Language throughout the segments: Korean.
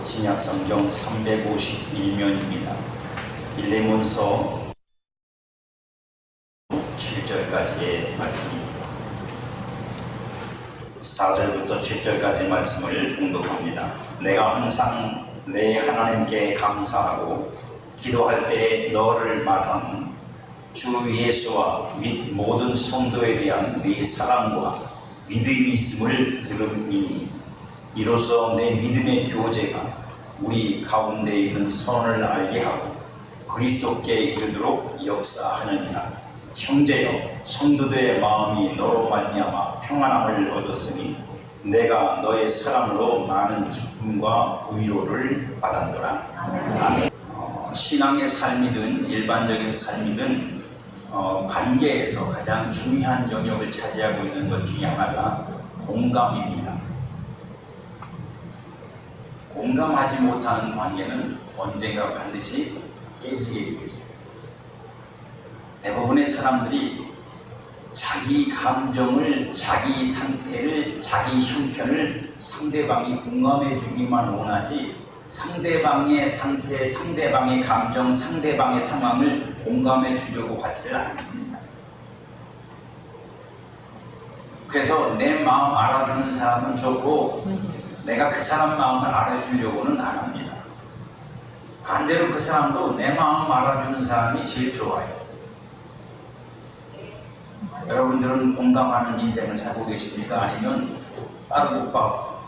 신약성경 351면입니다. 빌레몬서 7절까지의 말씀입니다. 4절부터 7절까지 말씀을 봉독합니다. 내가 항상 내 하나님께 감사하고 기도할 때 너를 말함. 주 예수와 및 모든 성도에 대한 네 사랑과 믿음이 있음을 들음이니 이로써 내 믿음의 교제가 우리 가운데 있는 선을 알게 하고 그리스도께 이르도록 역사하느니라. 형제여, 성도들의 마음이 너로 말미암아 평안함을 얻었으니 내가 너의 사랑으로 많은 기쁨과 위로를 받았노라. 아멘. 신앙의 삶이든 일반적인 삶이든 관계에서 가장 중요한 영역을 차지하고 있는 것 중에 하나가 공감입니다. 공감하지 못하는 관계는 언젠가 반드시 깨지게 되어 있습니다. 대부분의 사람들이 자기 감정을, 자기 상태를, 자기 형편을 상대방이 공감해 주기만 원하지 상대방의 상태, 상대방의 감정, 상대방의 상황을 공감해 주려고 하지를 않습니다. 그래서 내 마음 알아주는 사람은 좋고 내가 그 사람 마음을 알아주려고는 안 합니다. 반대로 그 사람도 내 마음 알아주는 사람이 제일 좋아요. 여러분들은 공감하는 인생을 살고 계십니까? 아니면 빠르국밥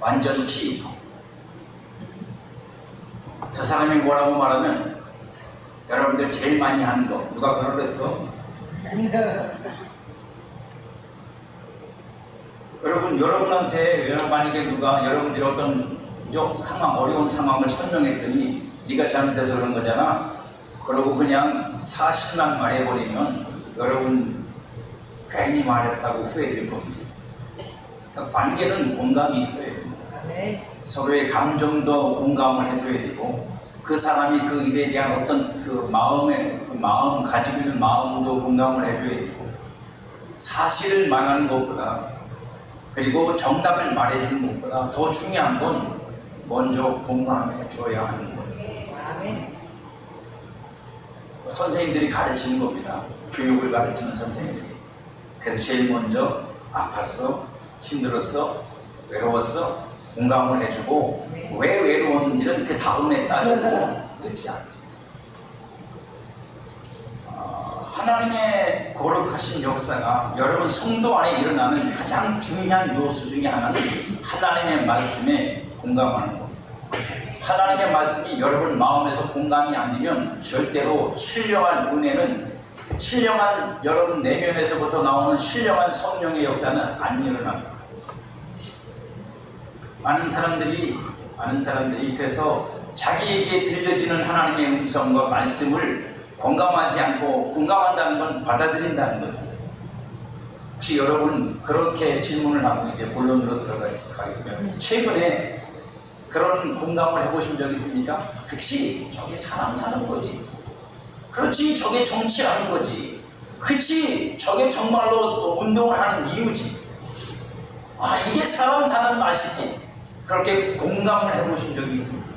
완전 티. 저 사람이 뭐라고 말하면 여러분들 제일 많이 하는 거 누가 그러랬어? 여러분한테 만약에 누가 여러분들이 어떤 상황, 어려운 상황을 설명했더니 네가 잘못해서 그런 거잖아. 그러고 그냥 사실만 말해버리면 여러분 괜히 말했다고 후회될 겁니다. 그러니까 관계는 공감이 있어야 됩니다. 서로의 감정도 공감을 해줘야 되고 그 사람이 그 일에 대한 어떤 그 마음 가지고 있는 마음도 공감을 해줘야 되고 사실을 말하는 것보다 그리고 정답을 말해주는 것보다 더 중요한 건 먼저 공감해 줘야 하는 거예요. 선생님들이 가르치는 겁니다. 교육을 가르치는 선생님들이. 그래서 제일 먼저 아팠어, 힘들었어, 외로웠어 공감을 해주고 왜 외로웠는지는 그 다음에 따져도 늦지 않습니다. 하나님의 거룩하신 역사가 여러분 성도 안에 일어나는 가장 중요한 요소 중에 하나는 하나님의 말씀에 공감하는 겁니다. 하나님의 말씀이 여러분 마음에서 공감이 안 되면 절대로 신령한 은혜는 신령한 여러분 내면에서부터 나오는 신령한 성령의 역사는 안 일어납니다. 많은 사람들이 그래서 자기에게 들려지는 하나님의 음성과 말씀을 공감하지 않고 공감한다는 건 받아들인다는 거죠. 혹시 여러분 그렇게 질문을 하고 이제 본론으로 들어가겠습니다. 최근에 그런 공감을 해보신 적 있습니까? 그치, 저게 사람 사는 거지. 그렇지, 저게 정치하는 거지. 그치, 저게 정말로 운동을 하는 이유지. 아, 이게 사람 사는 맛이지. 그렇게 공감을 해보신 적이 있습니다.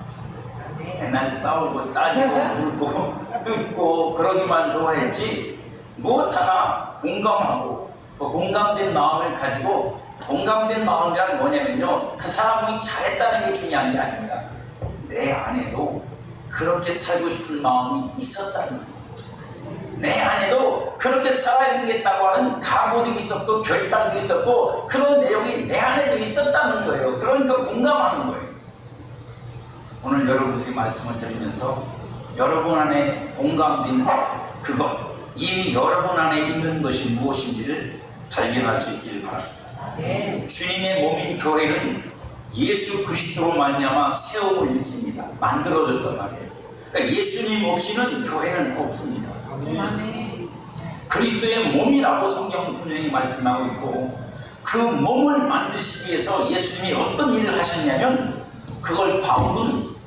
맨날 싸우고 따지고 물고 뜯고 그러기만 좋아했지 무엇 하나 공감하고 공감된 마음을 가지고 공감된 마음이란 뭐냐면요 그 사람이 잘했다는 게 중요한 게 아닙니다. 내 안에도 그렇게 살고 싶은 마음이 있었다는 거예요. 내 안에도 그렇게 살아야겠다고 하는 각오도 있었고 결단도 있었고 그런 내용이 내 안에도 있었다는 거예요. 그러니까 공감하는 거예요. 오늘 여러분들이 말씀을 들으면서 여러분 안에 공감된 그것, 이 여러분 안에 있는 것이 무엇인지를 발견할 수 있기를 바랍니다. 주님의 몸인 교회는 예수 그리스도로 말미암아 세움을 입습니다. 만들어졌단 말이에요. 그러니까 예수님 없이는 교회는 없습니다. 그리스도의 몸이라고 성경은 분명히 말씀하고 있고 그 몸을 만드시기 위해서 예수님이 어떤 일을 하셨냐면 그걸 바울은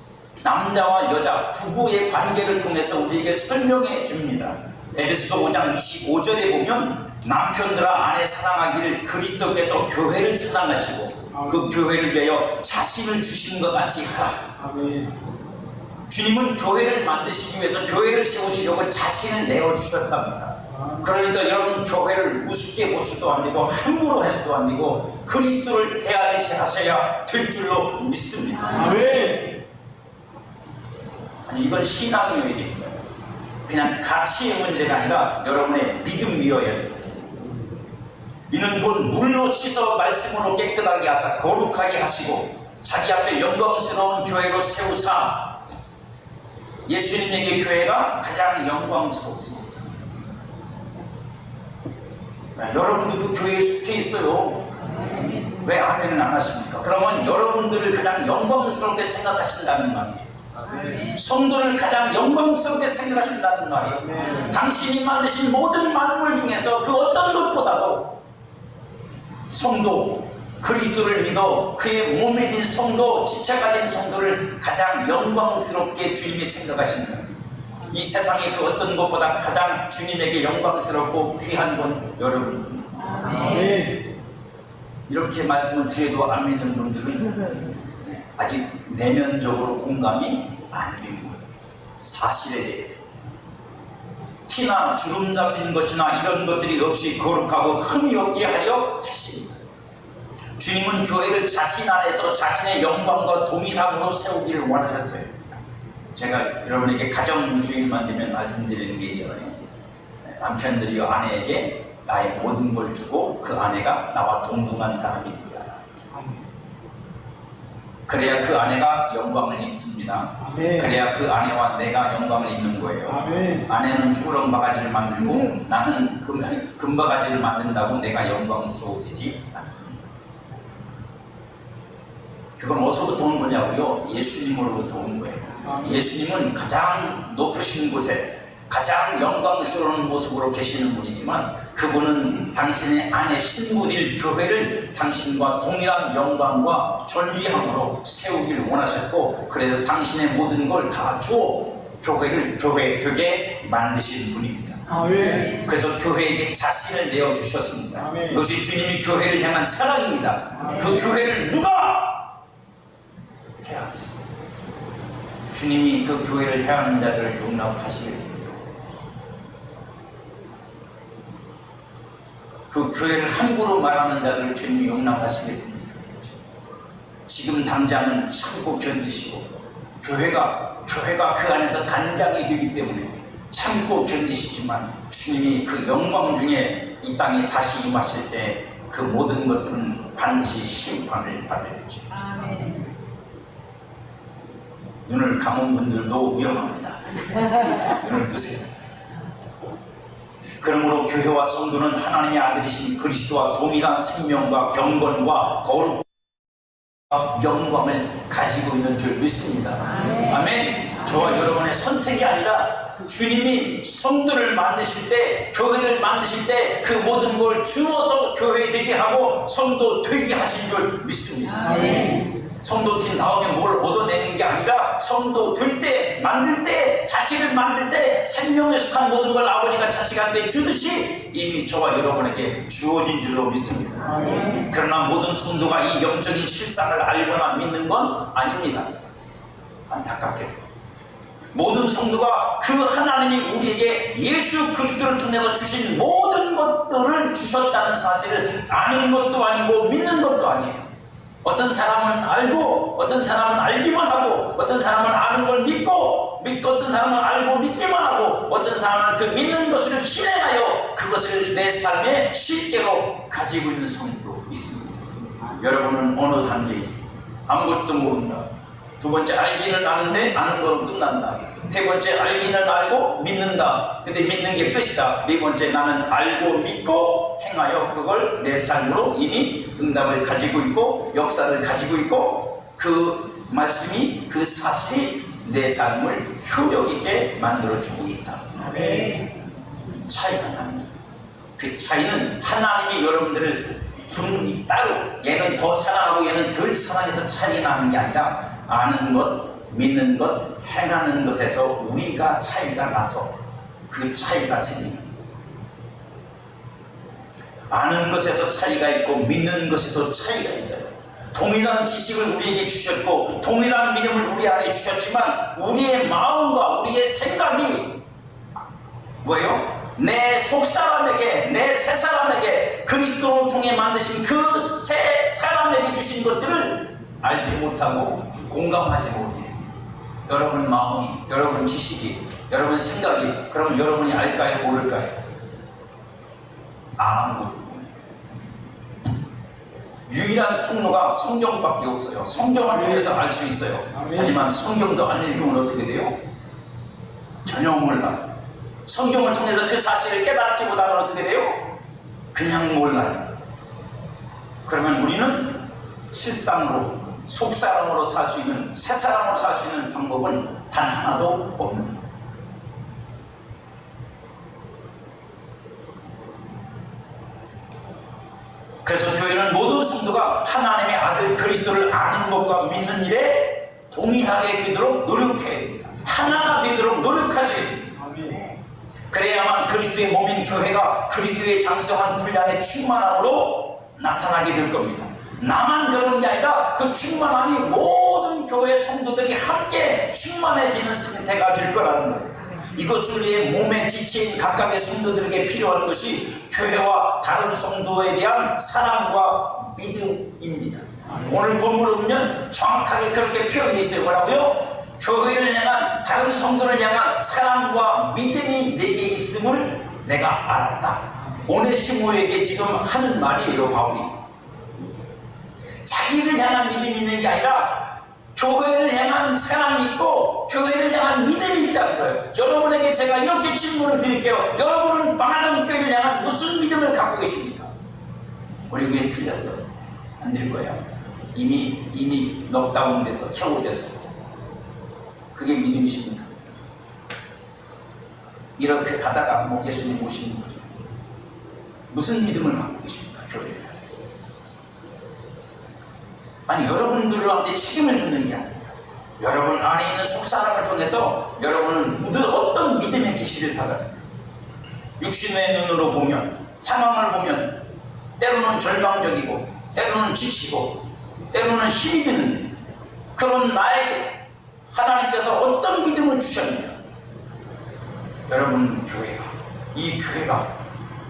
남자와 여자 부부의 관계를 통해서 우리에게 설명해 줍니다. 에베소서 5장 25절에 보면 남편들아 아내 사랑하기를 그리스도께서 교회를 사랑하시고 그 교회를 위하여 자신을 주신 것 같이 하라. 주님은 교회를 만드시기 위해서, 교회를 세우시려고 자신을 내어주셨답니다. 그러니까 여러분, 교회를 우습게 보수도 안 되고 함부로 해서도 안 되고 그리스도를 대하듯이 하셔야 될 줄로 믿습니다. 아니, 이건 신앙이어야 됩니다. 그냥 가치의 문제가 아니라 여러분의 믿음이어야 됩니다. 이는 곧 물로 씻어 말씀으로 깨끗하게 하사 거룩하게 하시고 자기 앞에 영광스러운 교회로 세우사. 예수님에게 교회가 가장 영광스럽습니다. 여러분도 그 교회에 속해 있어요. 왜 아멘을 안 하십니까? 그러면 여러분들을 가장 영광스럽게 생각하신다는 말이에요. 성도를 가장 영광스럽게 생각하신다는 말이에요. 당신이 만드신 모든 만물 중에서 그 어떤 것보다도 성도, 그리스도를 믿어 그의 몸이 된 성도, 지체가 된 성도를 가장 영광스럽게 주님이 생각하신다. 이 세상의 그 어떤 것보다 가장 주님에게 영광스럽고 귀한 건 여러분입니다. 이렇게 말씀을 드려도 안 믿는 분들은 아직 내면적으로 공감이 안 된 거예요. 사실에 대해서. 티나 주름 잡힌 것이나 이런 것들이 없이 거룩하고 흠이 없게 하려 하십니다. 주님은 교회를 자신 안에서 자신의 영광과 동일함으로 세우기를 원하셨어요. 제가 여러분에게 가정주일만 되면 말씀드리는 게 있잖아요. 남편들이 아내에게 나의 모든 걸 주고 그 아내가 나와 동등한 사람이 되어야 한다. 그래야 그 아내가 영광을 입습니다. 그래야 그 아내와 내가 영광을 입는 거예요. 아내는 쭈그렁 바가지를 만들고 나는 금바가지를 만든다고 내가 영광스러워지지 않습니다. 그건 어디서부터 온 거냐고요? 예수님으로부터 온 거예요. 예수님은 가장 높으신 곳에 가장 영광스러운 모습으로 계시는 분이지만 그분은 당신의 안에 신부될 교회를 당신과 동일한 영광과 존귀함으로 세우기를 원하셨고, 그래서 당신의 모든 걸 다 주어 교회를 교회 되게 만드신 분입니다. 그래서 교회에게 자신을 내어주셨습니다. 그것이 주님이 교회를 향한 사랑입니다. 그 교회를 누가 해야겠습니다. 주님이 그 교회를 해하는 자들을 용납하시겠습니까? 그 교회를 함부로 말하는 자들을 주님이 용납하시겠습니까? 지금 당장은 참고 견디시고 교회가 그 안에서 단장이 되기 때문에 참고 견디시지만 주님이 그 영광 중에 이 땅에 다시 임하실 때 그 모든 것들은 반드시 심판을 받을지. 눈을 감은 분들도 위험합니다. 눈을 뜨세요. 그러므로 교회와 성도는 하나님의 아들이신 그리스도와 동일한 생명과 경건과 거룩과 영광을 가지고 있는 줄 믿습니다. 아멘. 저와 여러분의 선택이 아니라 주님이 성도를 만드실 때, 교회를 만드실 때 그 모든 걸 주어서 교회 되게 하고 성도 되게 하신 줄 믿습니다. 성도 된 다음에 뭘 얻어내는 게 아니라 성도 될 때, 만들 때, 자식을 만들 때 생명에 속한 모든 걸 아버지가 자식한테 주듯이 이미 저와 여러분에게 주어진 줄로 믿습니다. 그러나 모든 성도가 이 영적인 실상을 알거나 믿는 건 아닙니다. 안타깝게 모든 성도가 그 하나님이 우리에게 예수 그리스도를 통해서 주신 모든 것들을 주셨다는 사실을 아는 것도 아니고 믿는 것도 아니에요. 어떤 사람은 알고, 어떤 사람은 알기만 하고, 어떤 사람은 아는 걸 믿고, 어떤 사람은 알고 믿기만 하고, 어떤 사람은 그 믿는 것을 실행하여 그것을 내 삶에 실제로 가지고 있는 성도 있습니다. 여러분은 어느 단계에 있습니까? 아무것도 모른다. 두 번째, 알기는 아는데 아는 건 끝난다. 세 번째, 알기는 알고 믿는다. 근데 믿는 게 끝이다. 네 번째, 나는 알고 믿고 행하여 그걸 내 삶으로 이미 응답을 가지고 있고 역사를 가지고 있고 그 말씀이, 그 사실이 내 삶을 효력 있게 만들어주고 있다. 차이가 납니다. 그 차이는 하나님이 여러분들을 분이 따로 얘는 더 사랑하고 얘는 덜 사랑해서 차이 나는 게 아니라 아는 것, 믿는 것, 행하는 것에서 우리가 차이가 나서 그 차이가 생깁니다. 아는 것에서 차이가 있고 믿는 것에도 차이가 있어요. 동일한 지식을 우리에게 주셨고 동일한 믿음을 우리 안에 주셨지만 우리의 마음과 우리의 생각이 뭐예요? 내 속사람에게, 내 새 사람에게 그리스도를 통해 만드신 그 새 사람에게 주신 것들을 알지 못하고 공감하지 못해요. 여러분 마음이, 여러분 지식이, 여러분 생각이 그럼 여러분이 알까요? 모를까요? 아무것도 유일한 통로가 성경밖에 없어요. 성경을 통해서 알 수 있어요. 하지만 성경도 안 읽으면 어떻게 돼요? 전혀 몰라. 성경을 통해서 그 사실을 깨닫지 못하면 어떻게 돼요? 그냥 몰라요. 그러면 우리는 실상으로 속사람으로 살 수 있는, 새 사람으로 살 수 있는 방법은 단 하나도 없는 거예요. 그래서 교회는 모든 성도가 하나님의 아들 그리스도를 아는 것과 믿는 일에 동일하게 되도록 노력해야 됩니다. 하나가 되도록 노력하셔야 됩니다. 그래야만 그리스도의 몸인 교회가 그리스도의 장성한 분량의 충만함으로 나타나게 될 겁니다. 나만 그런 게 아니라 그 충만함이 모든 교회 성도들이 함께 충만해지는 상태가 될 거라는 거예요. 이것을 위해 몸의 지체인 각각의 성도들에게 필요한 것이 교회와 다른 성도에 대한 사랑과 믿음입니다. 오늘 본문을 보면 정확하게 그렇게 표현되어 있어요. 뭐라고요? 교회를 향한, 다른 성도를 향한 사랑과 믿음이 내게 있음을 내가 알았다. 오네시모에게 지금 하는 말이에요, 바울이. 자기를 향한 믿음이 있는 게 아니라 교회를 향한 사랑이 있고 교회를 향한 믿음이 있다는 거예요. 여러분에게 제가 이렇게 질문을 드릴게요. 여러분은 망하던 교회를 향한 무슨 믿음을 갖고 계십니까? 우리 교회는 틀렸어. 안 될 거야. 이미 넉다운 돼서 켜고됐어. 그게 믿음이십니까? 이렇게 가다가 뭐 예수님 오시는 거죠. 무슨 믿음을 갖고 계십니까? 교회를 향해서. 아니, 여러분들한테 책임을 묻는 게 아니에요. 여러분 안에 있는 속사람을 통해서 여러분은 늘 어떤 믿음의 계시를 받아요. 육신의 눈으로 보면, 상황을 보면 때로는 절망적이고 때로는 지치고 때로는 힘이 드는 그런 나에게 하나님께서 어떤 믿음을 주셨느냐. 여러분 교회가, 이 교회가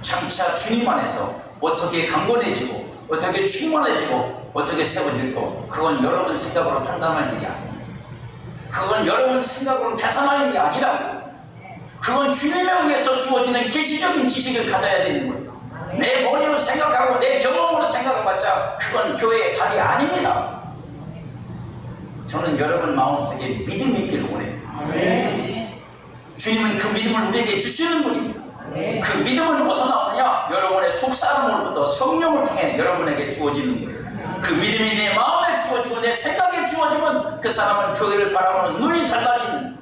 장차 주님 안에서 어떻게 강건해지고 어떻게 충만해지고 어떻게 세워질 거, 그건 여러분 생각으로 판단할 일이 아니에요. 그건 여러분 생각으로 계산할 일이 아니라고. 그건 주님을 위해서 주어지는 계시적인 지식을 가져야 되는 거죠. 내 머리로 생각하고 내 경험으로 생각해봤자 그건 교회의 답이 아닙니다. 저는 여러분 마음속에 믿음이 있기를 원해요. 주님은 그 믿음을 우리에게 주시는 분입니다. 그 믿음은 어디서 나오느냐? 여러분의 속사람으로부터 성령을 통해 여러분에게 주어지는 거예요. 그 믿음이 내 마음에 주어지고 내 생각에 주어지면 그 사람은 교회를 바라보는 눈이 달라지는,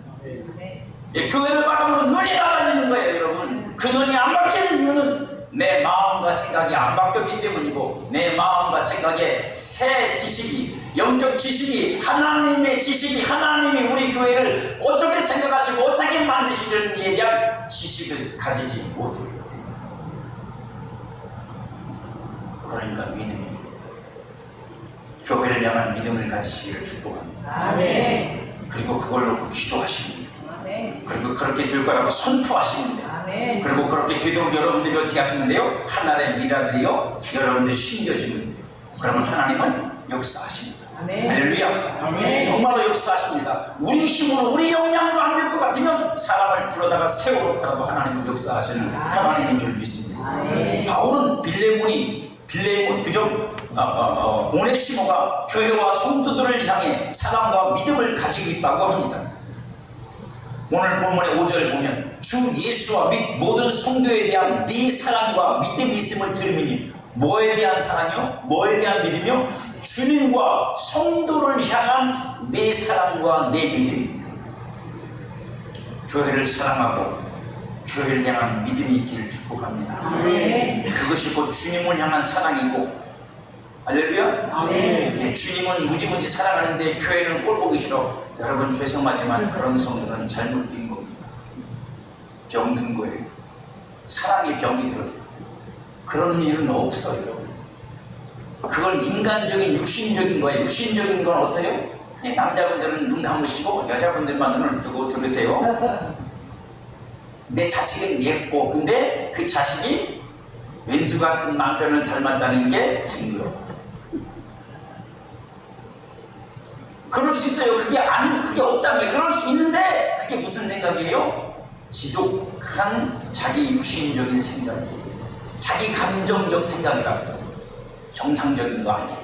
교회를 바라보는 눈이 달라지는 거예요. 여러분, 그 눈이 안 바뀌는 이유는 내 마음과 생각이 안 바뀌었기 때문이고, 내 마음과 생각에 새 지식이, 영적 지식이, 하나님의 지식이, 하나님이 우리 교회를 어떻게 생각하시고 어떻게 만드시는지에 대한 지식을 가지지 못해요. 그러니까 믿음이, 교회를 향한 믿음을 가지시기를 축복합니다. 아멘. 그리고 그걸 놓고 기도하십니다. 아멘. 그리고 그렇게 될 거라고 선포하시는데, 아멘. 그리고 그렇게 되도록 여러분들이 어떻게 하시는데요? 하나님의 미랄을 내어 여러분들이 심겨주면, 그러면 하나님은 역사하십니다. 아멘. 할렐루야. 아멘. 정말로 역사하십니다. 우리 힘으로, 우리 역량으로 안 될 것 같으면 사람을 불러다가 세워놓고라도 하나님은 역사하시는 하나님인 줄 믿습니다. 아멘. 바울은 빌레몬, 그죠? 오네시모가 교회와 성도들을 향해 사랑과 믿음을 가지고 있다고 합니다. 오늘 본문의 5절 보면 주 예수와 및 모든 성도에 대한 네 사랑과 믿음이 있음을 들으니, 뭐에 대한 사랑이요? 뭐에 대한 믿음이요? 주님과 성도를 향한 내 사랑과 내 믿음입니다. 교회를 사랑하고 교회를 향한 믿음이 있기를 축복합니다. 아멘. 그것이 곧 주님을 향한 사랑이고, 할렐루야. 아멘. 예, 주님은 무지무지 사랑하는데 교회는 꼴보기 싫어. 여러분 죄송하지만 그런 성도는 잘못 된 겁니다. 병든 거예요. 사랑의 병이 들어요. 그런 일은 없어요. 그건 인간적인 육신적인 거예요. 육신적인 건 어때요? 남자분들은 눈 감으시고 여자분들만 눈을 뜨고 들으세요. 내 자식은 예뻐. 근데 그 자식이 왼수 같은 남편을 닮았다는 게 징그러워. 그럴 수 있어요. 그게 없다는 게. 그럴 수 있는데 그게 무슨 생각이에요? 지독한 자기 육신적인 생각이에요. 자기 감정적 생각이라고. 정상적인 거 아니에요.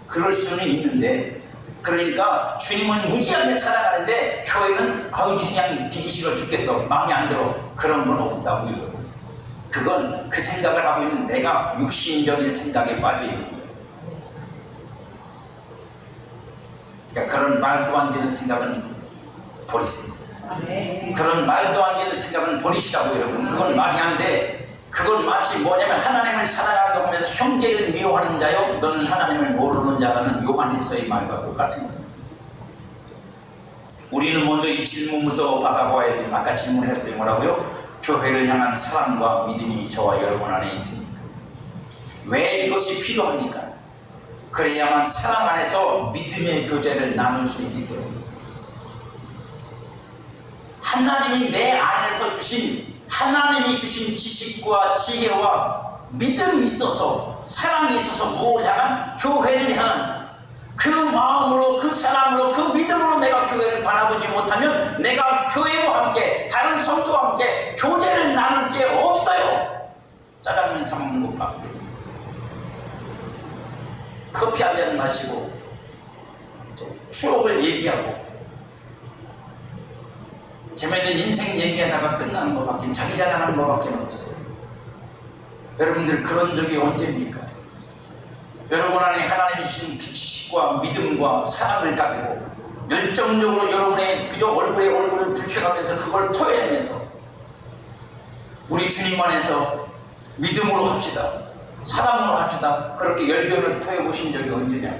그럴 수는 있는데, 그러니까 주님은 무지하게 사랑하는데 교회는 아우 그냥 비기 싫어 죽겠어, 마음에 안 들어, 그런 건 없다고요. 그건 그 생각을 하고 있는 내가 육신적인 생각에 빠져 있는 거예요. 그러니까 그런 말도 안 되는 생각은 버리세요. 그런 말도 안 되는 생각은 버리시라고 여러분. 그건 말이 안 돼. 그건 마치 뭐냐면 하나님을 사랑한다고 하면서 형제를 미워하는 자요 너는 하나님을 모르는 자라는 요한일서의 말과 똑같은 거예요. 우리는 먼저 이 질문부터 받아봐야 돼요. 아까 질문했어요. 뭐라고요? 교회를 향한 사랑과 믿음이 저와 여러분 안에 있습니까? 왜 이것이 필요합니까? 그래야만 사랑 안에서 믿음의 교제를 나눌 수 있기 때문에. 하나님이 내 안에서 하나님이 주신 지식과 지혜와 믿음이 있어서, 사랑이 있어서 무엇을 향한? 교회를 향한 그 마음으로, 그 사랑으로, 그 믿음으로 내가 교회를 바라보지 못하면 내가 교회와 함께, 다른 성도와 함께 교제를 나눌 게 없어요. 짜장면 사 먹는 것밖에. 커피 한 잔 마시고 추억을 얘기하고 재미있는 인생 얘기하다가 끝나는 것밖에, 자기 자랑하는 것밖에 없어요. 여러분들 그런 적이 언제입니까? 여러분 안에 하나님이 주신 그 지식과 믿음과 사랑을 가지고 열정적으로 여러분의 그저 얼굴에 얼굴을 붙여가면서 그걸 토해내면서 우리 주님 안에서 믿음으로 합시다, 사랑으로 합시다, 그렇게 열변을 토해보신 적이 언제냐?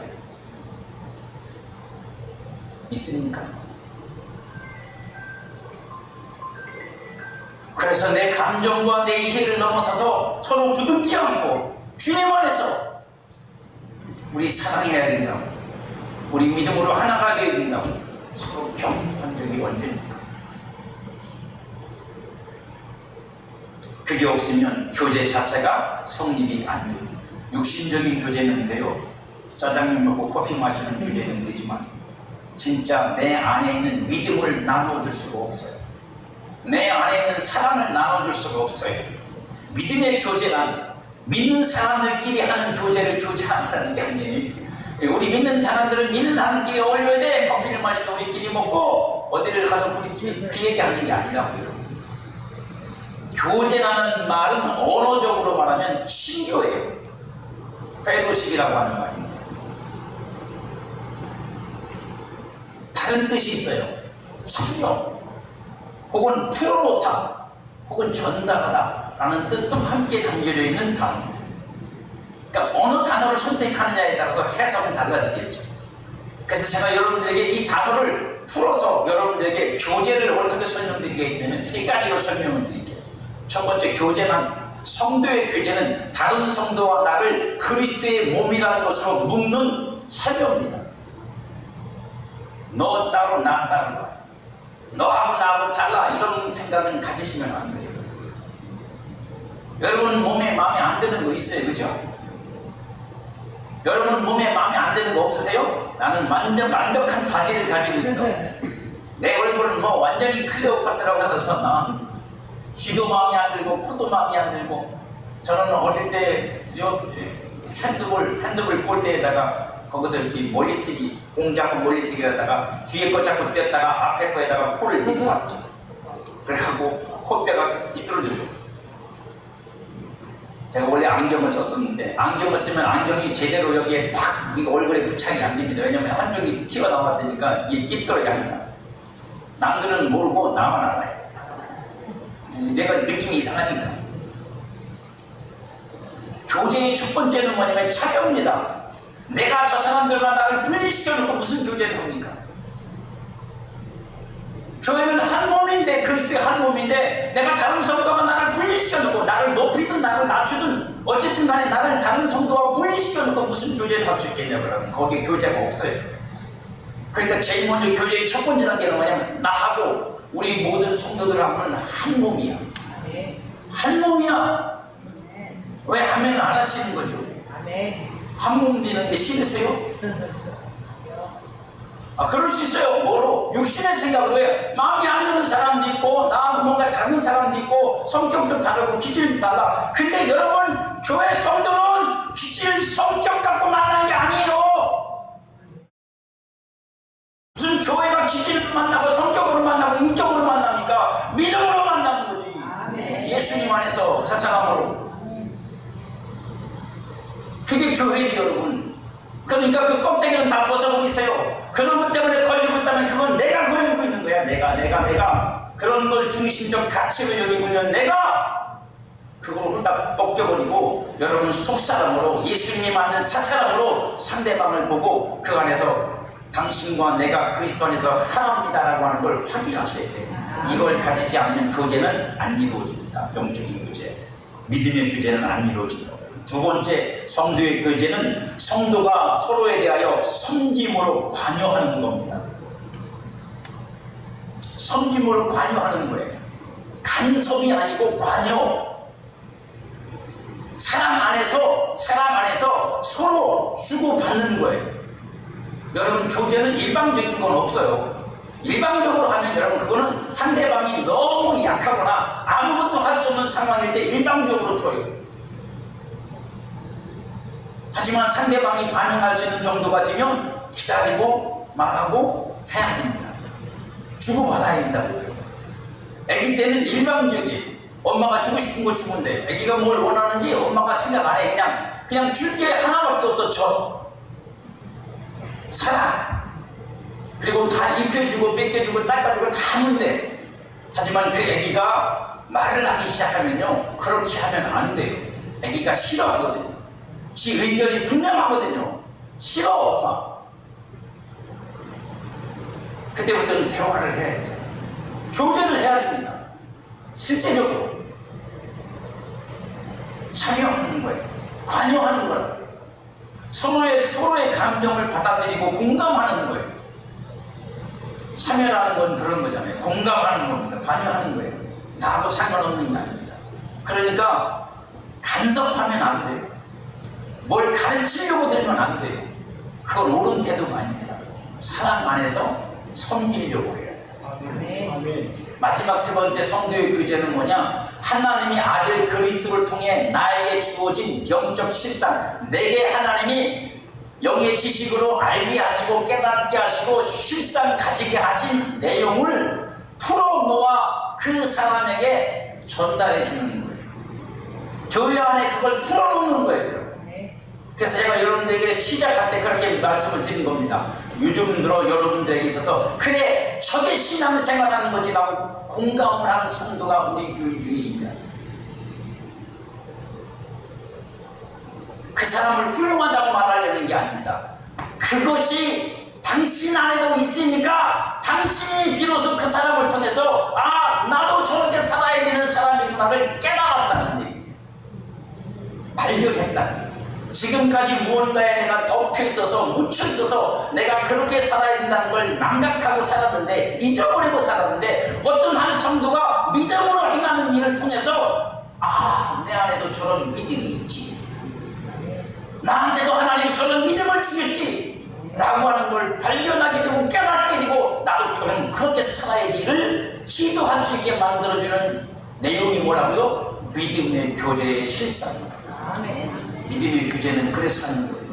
있습니까? 그래서 내 감정과 내 이해를 넘어서서 서로 부둥켜 안고 주님 안에서 우리 사랑해야 된다고, 우리 믿음으로 하나가 되어야 된다고 서로 경험한 적이 언제입니까? 그게 없으면 교제 자체가 성립이 안 됩니다. 육신적인 교제는 돼요. 짜장면 먹고 커피 마시는 교제는 되지만 진짜 내 안에 있는 믿음을 나눠줄 수가 없어요. 내 안에 있는 사랑을 나눠줄 수가 없어요. 믿음의 교제란 믿는 사람들끼리 하는 교제를 교제하라는 게 아니에요. 우리 믿는 사람들은 믿는 사람끼리 어울려야 돼. 커피를 마시고 우리끼리 먹고 어디를 가도 우리끼리 그 얘기하는 게 아니라고요. 교제라는 말은 언어적으로 말하면 신교예요. 펠로십이라고 하는 말입니다. 다른 뜻이 있어요. 참여 혹은 풀어놓다 혹은 전달하다 라는 뜻도 함께 담겨져 있는 단어입니다. 그러니까 어느 단어를 선택하느냐에 따라서 해석은 달라지겠죠. 그래서 제가 여러분들에게 이 단어를 풀어서 여러분들에게 교제를 어떻게 설명드리겠냐면 세 가지로 설명을 드릴게요. 첫 번째, 교제는, 성도의 교제는 다른 성도와 나를 그리스도의 몸이라는 것으로 묶는 설명입니다. 너 따로 나 따로, 너하고 나하고 달라, 이런 생각은 가지시면 안 돼요. 여러분 몸에 마음에 안 드는 거 있어요, 그죠? 여러분 몸에 마음에 안 드는 거 없으세요? 나는 완전 완벽한 바디를 가지고 있어. 내 얼굴은 뭐 완전히 클레오파트라고 해서 나 귀도 마음에 안 들고 코도 마음에 안 들고. 저는 어릴 때 저 핸드볼 골대에다가 거기서 이렇게 멀리뛰기, 공 잡고 멀리뛰기를 하다가 뒤에 거 잡고 뗐다가 앞에 거에다가 코를 띄고 맞췄어. 그래갖고 코뼈가 삐뚤어졌어. 제가 원래 안경을 썼었는데 안경을 쓰면 안경이 제대로 여기에 딱 얼굴에 부착이 안 됩니다. 왜냐면 한쪽이 튀어나왔으니까 이게 삐뚤어요 항상. 남들은 모르고 나만 알아요. 내가 느낌이 이상하니까. 교제의 첫 번째는 뭐냐면 차별입니다. 내가 저 사람들과 나를 분리시켜놓고 무슨 교제를 합니까? 교회는 한 몸인데, 그리스도의 한 몸인데, 내가 다른 성도가 나를 분리시켜놓고 나를 높이든 나를 낮추든 어쨌든 간에 나를 다른 성도와 분리시켜놓고 무슨 교제를 할 수 있겠냐고. 거기에 교제가 없어요. 그러니까 제일 먼저 교제의 첫 번째 단계는 뭐냐면 나하고 우리 모든 성도들하고는 한 몸이야. 한 몸이야. 왜 아멘 안 하시는 거죠? 한 몸 되는 게 싫으세요? 그럴 수 있어요. 뭐로? 육신의 생각으로 해요. 마음에 안 드는 사람도 있고 나하고 뭔가 다른 사람도 있고 성격도 다르고 기질도 달라. 근데 여러분, 교회 성도는 기질, 성격 갖고 만난 게 아니에요. 무슨 교회가 기질로 만나고 성격으로 만나고 인격으로 만납니까? 믿음으로 만나는 거지. 예수님 안에서 사상함으로. 그게 교회지 여러분. 그러니까 그 껍데기는 다 벗어버리세요. 그런 것 때문에 걸리고 있다면 그건 내가 걸리고 있는 거야. 내가 그런 걸 중심적 가치로 여기고 있는 내가 그걸 홀딱 벗겨버리고 여러분 속사람으로 예수님이 만든 사사람으로 상대방을 보고 그 안에서 당신과 내가 그리스도 안에서 하나입니다라고 하는 걸 확인하셔야 돼요. 이걸 가지지 않으면 교제는 안 이루어집니다. 영적인 교제, 믿음의 교제는 안 이루어진다. 두 번째, 성도의 교제는 성도가 서로에 대하여 섬김으로 관여하는 겁니다. 섬김으로 관여하는 거예요. 간섭이 아니고 관여. 사랑 안에서 서로 주고받는 거예요. 여러분, 교제는 일방적인 건 없어요. 일방적으로 하면 여러분 그거는 상대방이 너무 약하거나 아무것도 할 수 없는 상황일 때 일방적으로 줘요. 하지만 상대방이 반응할 수 있는 정도가 되면 기다리고 말하고 해야 됩니다. 주고받아야 된다고요. 아기 때는 일방적인, 엄마가 주고 싶은 거 주면 돼. 아기가 뭘 원하는지 엄마가 생각 안 해. 그냥 줄 게 하나밖에 없어. 줘. 사랑. 그리고 다 입혀주고 뺏겨주고 닦아주고 다 하면 돼. 하지만 그 아기가 말을 하기 시작하면요, 그렇게 하면 안 돼요. 아기가 싫어하거든요. 지 의견이 분명하거든요. 싫어, 엄마. 그때부터는 대화를 해야 되죠. 교제를 해야 됩니다. 실제적으로 참여하는 거예요. 관여하는 거예요. 서로의 감정을 받아들이고 공감하는 거예요. 참여라는 건 그런 거잖아요. 공감하는 겁니다. 관여하는 거예요. 나하고 상관없는 게 아닙니다. 그러니까 간섭하면 안 돼요. 뭘 가르치려고 들면 안 돼요. 그건 옳은 태도가 아닙니다. 사랑 안에서 섬기려고 해요. 아멘. 마지막 세 번째 성도의 교제는 뭐냐? 하나님이 아들 그리스도를 통해 나에게 주어진 영적 실상, 내게 하나님이 영의 지식으로 알게 하시고 깨닫게 하시고 실상 가지게 하신 내용을 풀어놓아 그 사람에게 전달해 주는 거예요. 교회 안에 그걸 풀어놓는 거예요. 그래서 제가 여러분들에게 시작할 때 그렇게 말씀을 드린 겁니다. 요즘 들어 여러분들에게 있어서 그래, 저게 신앙생활하는 거지 라고 공감을 하는 성도가 우리 교회 중에 있다. 그 사람을 훌륭하다고 말하려는 게 아닙니다. 그것이 당신 안에도 있으니까 당신이 비로소 그 사람을 통해서 나도 저렇게 살아야 되는 사람이구나를 깨달았다는 얘기예요. 발견했다는 얘기예요. 지금까지 무언가에 내가 덮여 있어서 묻혀 있어서 내가 그렇게 살아야 된다는 걸 망각하고 살았는데, 잊어버리고 살았는데, 어떤 한 성도가 믿음으로 행하는 일을 통해서 내 안에도 저런 믿음이 있지, 나한테도 하나님 저런 믿음을 주셨지 라고 하는 걸 발견하게 되고 깨닫게 되고, 나도 저는 그렇게 살아야지를 시도할 수 있게 만들어주는 내용이 뭐라고요? 믿음의 교제의 실상입니다. 믿음의 교제는 그래서 하는 거예요.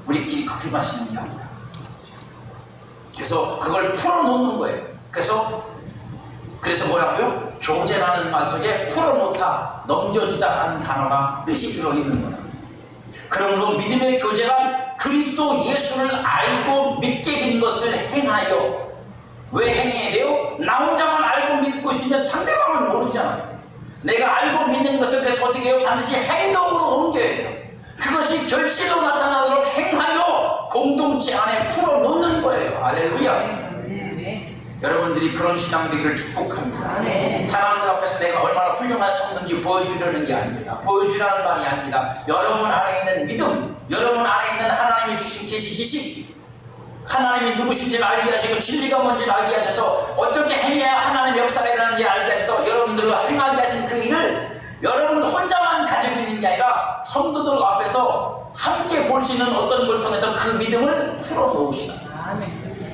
우리끼리 커피 마시는 게 아니라. 그래서 그걸 풀어놓는 거예요. 그래서 뭐라고요? 교제라는 말 속에 풀어놓다, 넘겨주다 하는 단어가 뜻이 들어있는 거예요. 그러므로 믿음의 교제란 그리스도 예수를 알고 믿게 된 것을 행하여. 왜 행해야 돼요? 나 혼자만 알고 믿고 있으면 상대방은 모르잖아요. 내가 알고 믿는 것을 그래서 어떻게 해요? 반드시 행동으로 옮겨야 돼요. 그것이 결실로 나타나도록 행하여 공동체 안에 풀어놓는 거예요. 할렐루야. 여러분들이 그런 신앙 되기를 축복합니다. 사람들 앞에서 내가 얼마나 훌륭한 성도인지 보여주려는 게 아닙니다. 보여주라는 말이 아닙니다. 여러분 안에 있는 믿음, 여러분 안에 있는 하나님이 주신 계시 지식, 하나님이 누구신지를 알게 하시고 진리가 뭔지를 알게 하셔서 어떻게 행해야 하나님의 역사가 일어나는지 알게 하셔서 여러분들과 행하게 하신 그 일을 여러분 혼자만 가지고 있는 게 아니라 성도들 앞에서 함께 볼 수 있는 어떤 걸 통해서 그 믿음을 풀어놓으시다.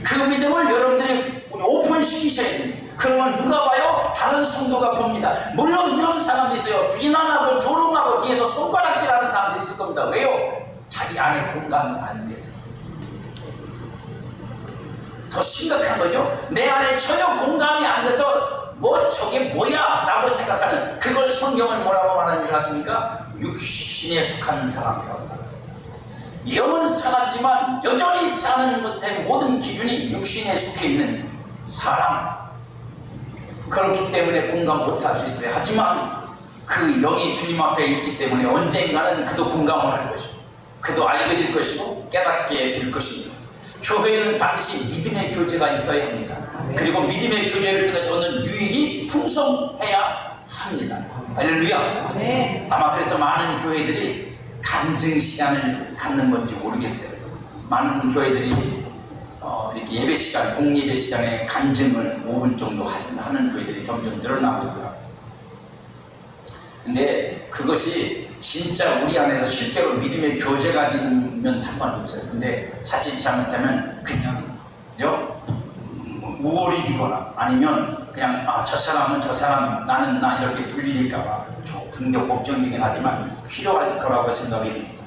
그 믿음을 여러분들이 오픈시키셔야 됩니다. 그러면 누가 봐요? 다른 성도가 봅니다. 물론 이런 사람도 있어요. 비난하고 조롱하고 뒤에서 손가락질하는 사람도 있을 겁니다. 왜요? 자기 안에 공감이 안 돼서. 더 심각한 거죠. 내 안에 전혀 공감이 안 돼서 뭐 저게 뭐야 라고 생각하는, 그걸 성경은 뭐라고 말하는 줄 아십니까? 육신에 속한 사람이라고. 영은 살았지만 여전히 사는 것의 모든 기준이 육신에 속해 있는 사람. 그렇기 때문에 공감 못할 수 있어요. 하지만 그 영이 주님 앞에 있기 때문에 언젠가는 그도 공감을 할 것이고 그도 알게 될 것이고 깨닫게 될 것입니다. 교회는 반드시 믿음의 교제가 있어야 합니다. 그리고 믿음의 교제를 통해서 얻는 유익이 풍성해야 합니다. 할렐루야. 아마 그래서 많은 교회들이 간증 시간을 갖는 건지 모르겠어요. 많은 교회들이 이렇게 예배 시간, 공예배 시간에 간증을 5분 정도 하는 교회들이 점점 늘어나고 있더라고요. 근데 그것이 진짜 우리 안에서 실제로 믿음의 교제가 되면 상관없어요. 근데 자칫 잘못하면 그냥 우월이거나 아니면 그냥 저 사람은 저 사람, 나는 나 이렇게 불리니까 조금 더 걱정되긴 하지만 필요할 거라고 생각이 듭니다.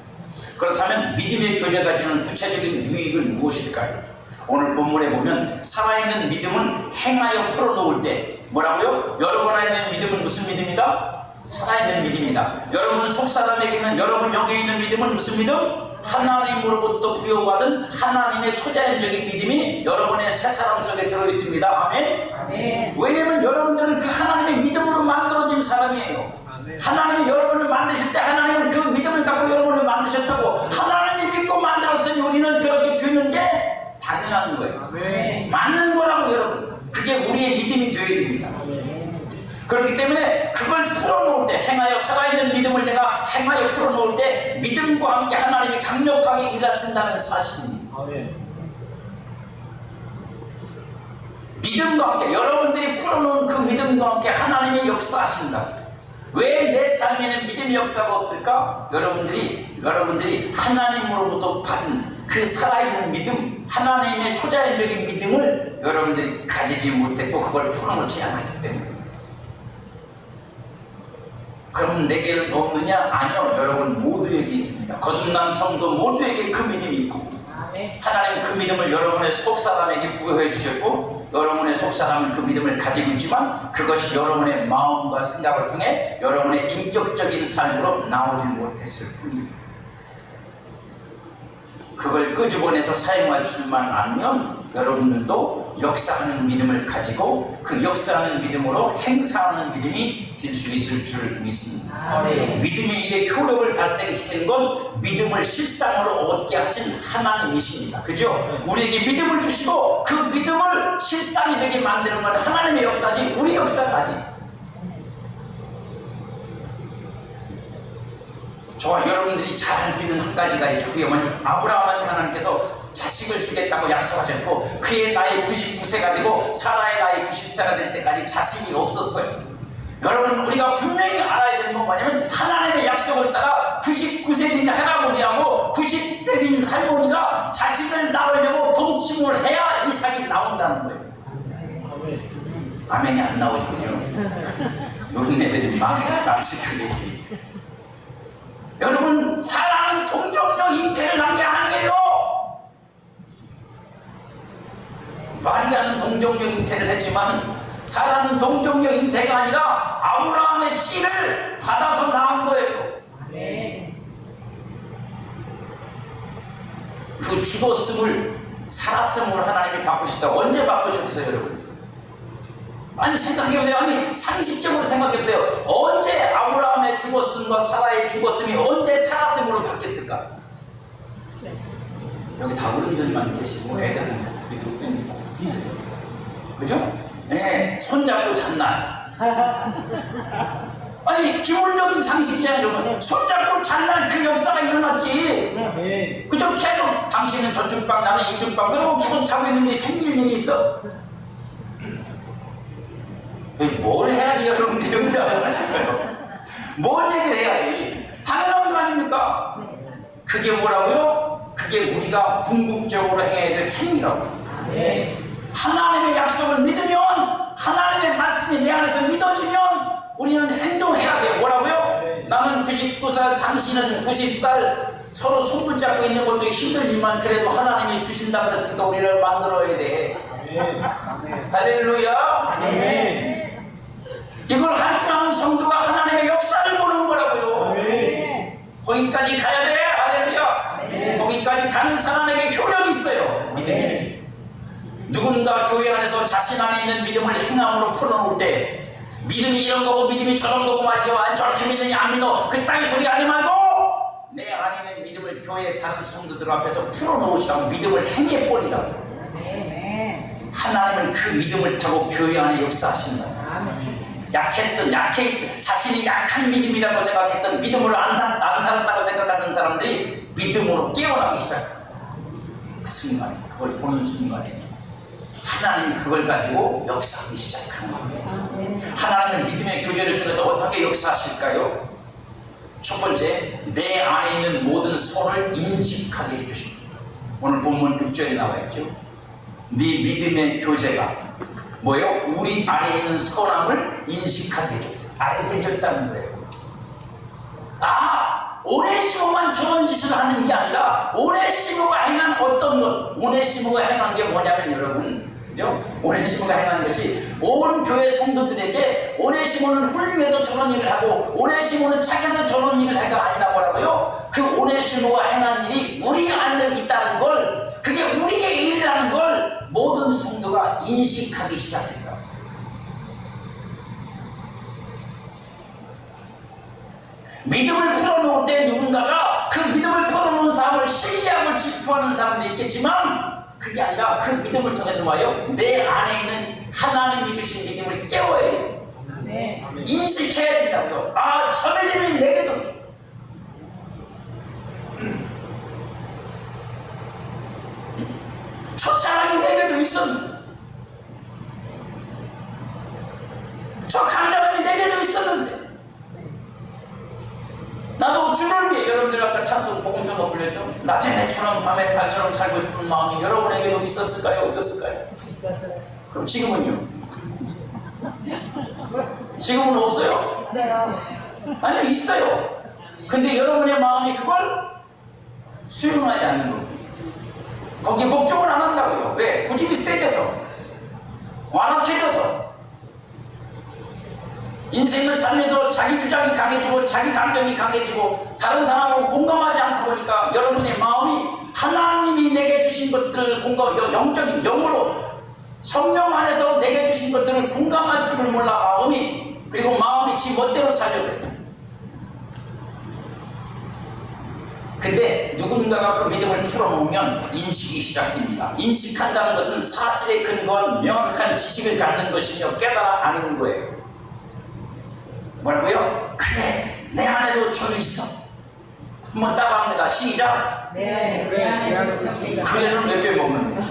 그렇다면 믿음의 교제가 주는 구체적인 유익은 무엇일까요? 오늘 본문에 보면 살아있는 믿음은 행하여 풀어놓을 때 뭐라고요? 여러분 안에 있는 믿음은 무슨 믿음이다? 살아있는 믿음이다. 여러분 속사람에게는, 여러분 영에 있는 믿음은 무슨 믿음? 하나님으로부터 부여받은 하나님의 초자연적인 믿음이 여러분의 새 사람 속에 들어있습니다. 아멘? 아멘. 왜냐면 여러분들은 그 하나님의 믿음으로 만들어진 사람이에요. 아멘. 하나님이 여러분을 만드실 때 하나님은 그 믿음을 갖고 여러분을 만드셨다고. 하나님이 믿고 만들었으니 우리는 그렇게 되는 게 당연한 거예요. 아멘. 맞는 거라고 여러분. 그게 우리의 믿음이 되어야 됩니다. 그렇기 때문에 그걸 풀어놓을 때, 행하여 살아있는 믿음을 내가 행하여 풀어놓을 때 믿음과 함께 하나님이 강력하게 일하신다는 사실입니다. 믿음과 함께, 여러분들이 풀어놓은 그 믿음과 함께 하나님이 역사하신다. 왜 내 삶에는 믿음의 역사가 없을까? 여러분들이 하나님으로부터 받은 그 살아있는 믿음, 하나님의 초자연적인 믿음을 여러분들이 가지지 못했고 그걸 풀어놓지 않았기 때문에. 그럼 내게는 없느냐? 아니요. 여러분 모두에게 있습니다. 거듭난 성도 모두에게 그 믿음이 있고 하나님은 그 믿음을 여러분의 속사람에게 부여해 주셨고 여러분의 속사람은 그 믿음을 가지고 있지만 그것이 여러분의 마음과 생각을 통해 여러분의 인격적인 삶으로 나오지 못했을 뿐입니다. 그걸 끄집어내서 사용할 줄만 알면 여러분들도 역사하는 믿음을 가지고 그 역사하는 믿음으로 행사하는 믿음이 될 수 있을 줄 믿습니다. 믿음의 일에 효력을 발생시키는 건 믿음을 실상으로 얻게 하신 하나님이십니다. 그죠? 우리에게 믿음을 주시고 그 믿음을 실상이 되게 만드는 건 하나님의 역사지 우리 역사가 아니에요. 저와 여러분들이 잘 알고 있는 한 가지가 있죠. 그게 뭐냐면 아브라함한테 하나님께서 자식을 주겠다고 약속하셨고 그의 나이 99세가 되고 사라의 나이 90세가 될 때까지 자식이 없었어요. 여러분 우리가 분명히 알아야 되는 건 뭐냐면 하나님의 약속을 따라 99세인 할아버지하고 90세 된 할머니가 자식을 낳으려고 동침을 해야 이삭이 나온다는 거예요. 아멘이 안 나오죠. 노인네들이 마치 그게. 여러분 사랑은 동정녀 잉태를 한 게 아니에요. 마리아는 동정녀 잉태를 했지만 사라는 동정녀 잉태가 아니라 아브라함의 씨를 받아서 낳은 거예요. 그 죽었음을 살았음으로 하나님이 바꾸셨다고. 언제 바꾸셨겠어요 여러분? 아니 생각해보세요. 아니 상식적으로 생각해보세요. 언제 아브라함의 죽었음과 사라의 죽었음이 언제 살았음으로 바뀌었을까? 여기 다 어른들만 계시고 애들은 여기 없습니다. 그죠? 네, 손잡고 잔날. 아니 기본적인 상식이야 여러분. 손잡고 잔날 그 역사가 일어났지. 그죠? 계속 당신은 저쪽 방 나는 이쪽 방 그러고 계속 자고 있는데 생길 일이 있어? 뭘 해야지 여러분들이 응답을 하실까요? 뭔 얘기를 해야지? 당연한 거 아닙니까? 그게 뭐라고요? 그게 우리가 궁극적으로 해야 될 행위라고. 하나님의 약속을 믿으면, 하나님의 말씀이 내 안에서 믿어지면 우리는 행동해야 돼. 뭐라고요? 나는 99살, 당신은 90살, 서로 손붙잡고 있는 것도 힘들지만 그래도 하나님이 주신다 그랬으니까 우리를 만들어야 돼. 할렐루야. 이걸 할 줄 아는 성도가 하나님의 역사를 보는 거라고요. 거기까지 가야 돼. 할렐루야. 거기까지 가는 사람에게 효력이 있어요. 믿음이. 누군가 교회 안에서 자신 안에 있는 믿음을 행함으로 풀어놓을 때 믿음이 이런 거고 믿음이 저런 거고 말이야 저렇게 믿느냐 안 믿어 그따위 소리 하지 말고 내 안에 있는 믿음을 교회 다른 성도들 앞에서 풀어놓으시라고 믿음을 행해버리라고. 하나님은 그 믿음을 타고 교회 안에 역사하신다. 자신이 약한 믿음이라고 생각했던 믿음으로 안 살았다고 생각하는 사람들이 믿음으로 깨어나기 시작합니다. 그 순간에 그걸 보는 순간에 하나님이 그걸 가지고 역사하기 시작하는 겁니다. 하나님은 믿음의 교제를 통해서 어떻게 역사하실까요? 첫 번째, 내 안에 있는 모든 선을 인식하게 해주십니다. 오늘 본문 6절에 나와 있죠. 네 믿음의 교제가 뭐예요? 우리 안에 있는 선함을 인식하게 해줍니다. 알게 해줬다는 거예요. 오네시모만 저런 짓을 하는 게 아니라 오네시모가 행한 어떤 것, 오네시모가 행한 게 뭐냐면 여러분, 그죠? 오네시모가 행한 것이 온 교회 성도들에게 오네시모는 훌륭해서 저런 일을 하고 오네시모는 착해서 저런 일을 하가 아니라 뭐라고요? 그 오네시모가 행한 일이 우리 안에 있다는 걸, 그게 우리의 일이라는 걸 모든 성도가 인식하기 시작합니다. 믿음을 풀어놓을 때 누군가가 그 믿음을 풀어놓은 사람을 신뢰하고 질투하는 사람도 있겠지만 그게 아니라 그 믿음을 통해서 뭐예요? 내 안에 있는 하나님이 주신 믿음을 깨워야 돼요. 인식해야 된다고요. 저 믿음이 내게도 있어. 저 사랑이 내게도 있었는데, 저 간절함이 내게도 있었는데, 나도 주를 위해, 여러분들 아까 찬송 복음서가 불렸죠? 낮에 내처럼 밤에 달처럼 살고 싶은 마음이 여러분에게도 있었을까요? 없었을까요? 있었어요. 그럼 지금은요? 지금은 없어요? 있어요. 아니요, 있어요. 근데 여러분의 마음이 그걸 수용하지 않는 겁니다. 거기에 복종을 안 한다고요. 왜? 고집이 세져서, 완악해져서, 인생을 살면서 자기 주장이 강해지고 자기 감정이 강해지고 다른 사람하고 공감하지 않다 보니까 여러분의 마음이 하나님이 내게 주신 것들을 영적인 영으로 성령 안에서 내게 주신 것들을 공감할 줄을 몰라 마음이, 그리고 마음이 지 멋대로 살려요. 근데 누군가가 그 믿음을 풀어놓으면 인식이 시작됩니다. 인식한다는 것은 사실에 근거한 명확한 지식을 갖는 것이며 깨달아 아는 거예요. 뭐라고요? 그래, 내 안에도 저도 있어. 한번 따라합니다. 시작. 네, 내 안에도 저도 있어. 그래는 몇 배 먹는데?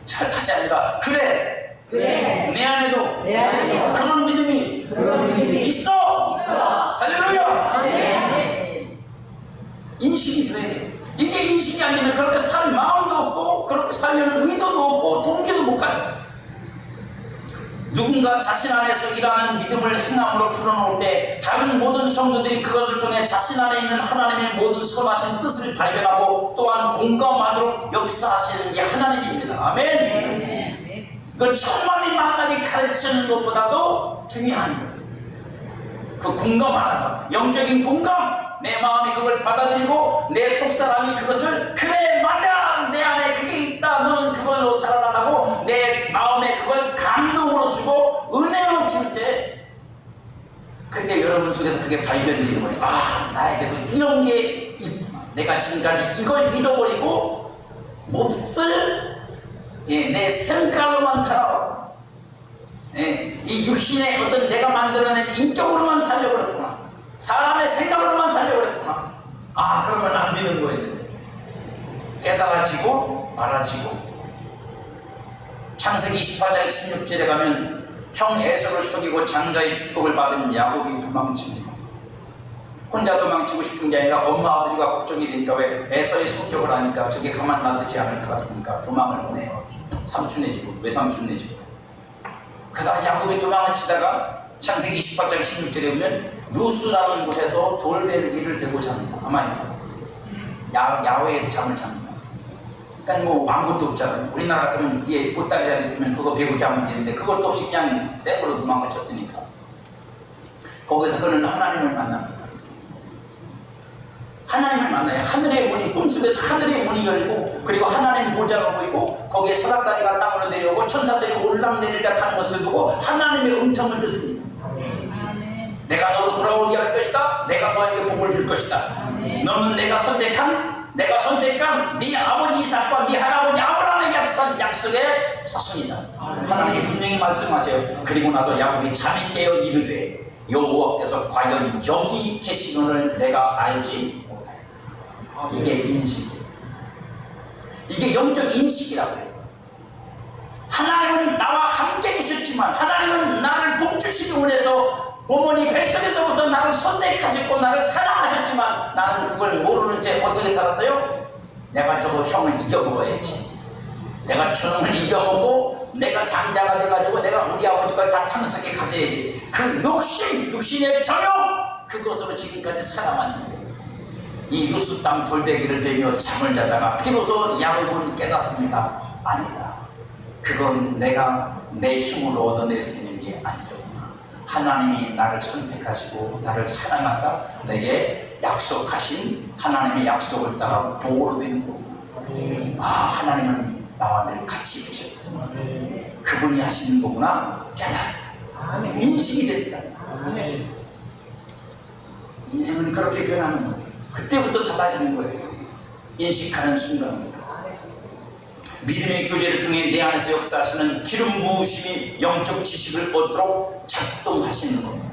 자, 다시 합니다. 그래, 내 안에도 그런 믿음이 있어. 할렐루야. 인식이 돼야 돼요. 이게 인식이 안 되면 그렇게 살 마음도 없고 그렇게 살려는 의도도 없고 동기도 못 가져. 누군가 자신 안에서 일하는 믿음을 행함으로 풀어놓을 때 다른 모든 성도들이 그것을 통해 자신 안에 있는 하나님의 모든 선하신 뜻을 발견하고 또한 공감하도록 역사하시는 게 하나님입니다. 아멘. 그걸 천마디 만마디 가르치는 것보다도 중요한 거예요. 그 공감하는 것, 영적인 공감. 내 마음이 그걸 받아들이고 내 속사람이 그것을 그래 맞아 내 안에 그게 있다 너는 그걸로 살아나라고 내 마음에 그걸 감동으로 주고 은혜로 줄 때 그때 여러분 속에서 그게 발견되는 거예요. 나에게도 이런 게 있구나. 내가 지금까지 이걸 잃어버리고 몹쓸 내 성깔로만 살아. 이 육신의 어떤 내가 만들어낸 인격으로만 살려고 그랬구나. 사람의 생각으로만 살려고 그랬구나. 그러면 안 되는 거예요. 깨달아지고 말아지고. 창세기 28장 16절에 가면 형 에서를 속이고 장자의 축복을 받은 야곱이 도망칩니다. 혼자 도망치고 싶은 게 아니라 엄마 아버지가 걱정이 되니까 왜 에서의 성격을 아니까 저게 가만 놔두지 않을 것 같으니까 도망을 보내요. 삼촌네 집으로, 외삼촌네 집으로. 그러다 야곱이 도망을 치다가 창세기 28장 16절에 보면 루스라는 곳에서 돌베르기를 베고 잡니다. 야외에서 잠을 잡니다. 그러니까 뭐 아무것도 없잖아요. 우리나라 같으면 뒤에 보따리 잘 있으면 그거 베고 자면 되는데 그것도 없이 그냥 생으로 도망을 쳤으니까 거기서 그는 하나님을 만납니다. 하나님을 만나요. 하늘의 문이, 꿈속에서 하늘의 문이 열리고 그리고 하나님 보좌가 보이고 거기에 사닥다리가 땅으로 내려오고 천사들이 올라내리락 하는 것을 보고 하나님의 음성을 듣습니다. 내가 너로 돌아오게 할 것이다. 내가 너에게 복을 줄 것이다. 너는 내가 선택한 네 아버지 이삭과 네 할아버지 아브라함에게 약속한 약속의 자손이다. 하나님이 분명히 말씀하세요. 그리고 나서 야곱이 잠이 깨어 이르되 여호와께서 과연 여기 계시노를 내가 알지 못하였다. 이게 인식이에요. 이게 영적 인식이라고 해요. 하나님은 나와 함께 계셨지만 하나님은 나를 복주시기 원해서 어머니 뱃속에서부터 나를 선택하셨고 나를 사랑하셨지만 나는 그걸 모르는 채 어떻게 살았어요? 내가 저거 형을 이겨먹어야지. 내가 저놈을 이겨먹고 내가 장자가 돼가지고 내가 우리 아버지 걸 다 상속에 가져야지. 그 육신의 정욕 그것으로 지금까지 살아왔는데 이 루스 땅 돌베기를 베며 잠을 자다가 비로소 야곱은 깨닫습니다. 아니다. 그건 내가 내 힘으로 얻어낼 수 있는 게 아니더구나. 하나님이 나를 선택하시고 나를 사랑하사 내게 약속하신 하나님의 약속을 따라 보호로 되는 거구나. 하나님은 나와 늘 같이 계셨구나. 그분이 하시는 거구나. 깨달았다. 인식이 됐다. 인생은 그렇게 변하는 거예요. 그때부터 달라지는 거예요. 인식하는 순간부터. 믿음의 교제를 통해 내 안에서 역사하시는 기름 부으심이 영적 지식을 얻도록 작동하시는 겁니다.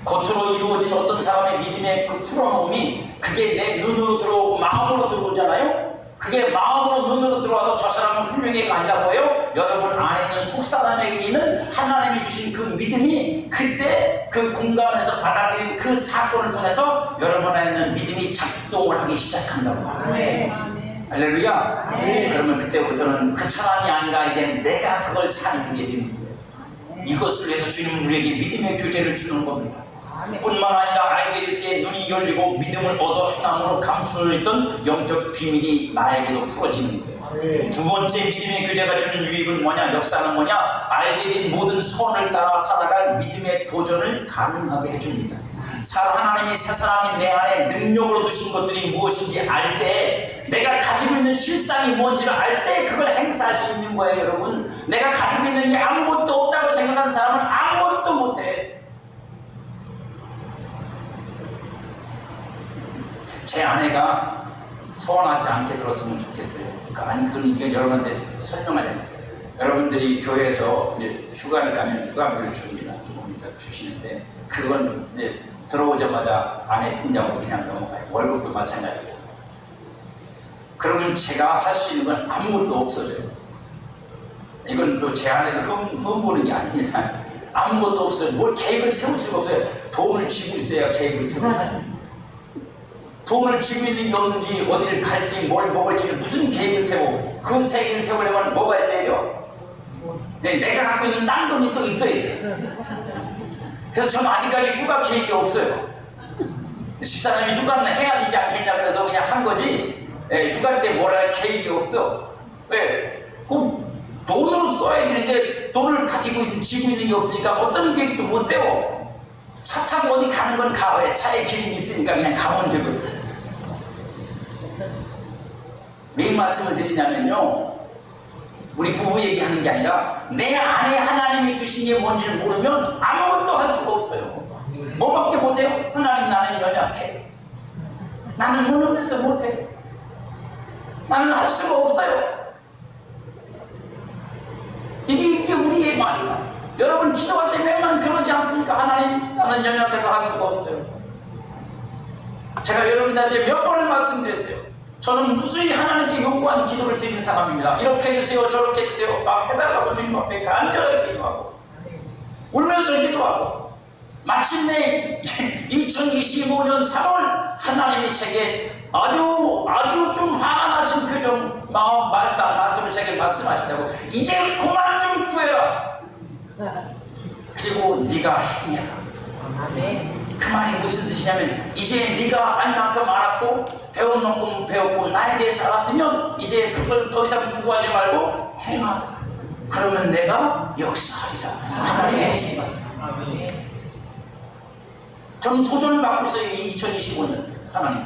겉으로 이루어진 어떤 사람의 믿음의 그 풀어놓음이 그게 내 눈으로 들어오고 마음으로 들어오잖아요. 그게 마음으로 눈으로 들어와서 저 사람은 훌륭해가 아니라 뭐예요? 여러분 안에 있는 속사람에게 있는 하나님이 주신 그 믿음이 그때 그 공감에서 받아들인 그 사건을 통해서 여러분 안에 있는 믿음이 작동을 하기 시작한다고 합니다. 할렐루야. 그러면 그때부터는 그 사람이 아니라 이제 내가 그걸 사는 게 되는 거예요. 이것을 위해서 주님은 우리에게 믿음의 교제를 주는 겁니다. 뿐만 아니라 알게 될 때 눈이 열리고 믿음을 얻어 행함으로 감추어 있던 영적 비밀이 나에게도 풀어지는 거예요. 두 번째 믿음의 교제가 주는 유익은 뭐냐? 역사는 뭐냐? 알게 된 모든 선을 따라 살아갈 믿음의 도전을 가능하게 해줍니다. 하나님이 새 사람이 내 안에 능력으로 두신 것들이 무엇인지 알 때, 내가 가지고 있는 실상이 뭔지를 알 때 그걸 행사할 수 있는 거예요. 여러분, 내가 가지고 있는 게 아무것도 없다고 생각하는 사람은 아무것도 못해. 제 아내가 서운하지 않게 들었으면 좋겠어요. 그건 이게 여러분한테 설명하려면, 여러분들이 교회에서 이제 휴가를 가면 휴가비를 줍니다. 조금 이따 주시는데, 그건 이제 들어오자마자 아내 팀장으로 그냥 넘어가요. 월급도 마찬가지고. 그러면 제가 할 수 있는 건 아무것도 없어져요. 이건 또 제 아내를 흠보는 게 아닙니다. 아무것도 없어요. 뭘 계획을 세울 수가 없어요. 돈을 쥐고 있어야 계획을 세워요. 돈을 쥐고 있는 게 없는지 어디를 갈지 뭘 먹을지 무슨 계획을 세우고, 그 계획을 세우려면 뭐가 있어야 돼요? 내가 갖고 있는 딴 돈이 또 있어야 돼요. 그래서 저는 아직까지 휴가 계획이 없어요. 집사람이 휴가는 해야 되지 않겠냐 그래서 그냥 한 거지, 휴가 때 뭘 할 계획이 없어. 왜? 돈으로 써야 되는데 돈을 쥐고 있는 게 없으니까 어떤 계획도 못 세워. 차 타고 어디 가는 건 가. 왜? 차에 기름이 있으니까 그냥 가면 되거든. 왜 이 말씀을 드리냐면요, 우리 부부 얘기하는 게 아니라 내 안에 하나님이 주신 게 뭔지를 모르면 아무것도 할 수가 없어요. 뭐밖에 못해요? 하나님, 나는 연약해. 나는 무능해서 못해. 나는 할 수가 없어요. 이게 우리의 말이야. 여러분 기도할 때 왜만 그러지 않습니까? 하나님, 나는 연약해서 할 수가 없어요. 제가 여러분들한테 몇 번을 말씀드렸어요. 저는 무수히 하나님께 요구한 기도를 드리는 사람입니다. 이렇게 해주세요, 저렇게 해주세요, 막 해달라고 주님 앞에 간절하게 기도하고 울면서 기도하고, 마침내 2025년 3월 하나님이 제게 아주 좀 화가 나신 표정, 마음 말투를 제게 말씀하시다고, 이제 그만 좀 구해라. 그리고 네가 행해라. 그 말이 무슨 뜻이냐면, 이제 네가 알 만큼 알았고 배운 만큼 배웠고 나에 대해서 알았으면 이제 그걸 더 이상 구하지 말고 행하라. 그러면 내가 역사하리라. 하나님의 핵심 말씀. 저는 도전을 받고 있어요. 2025년 하나님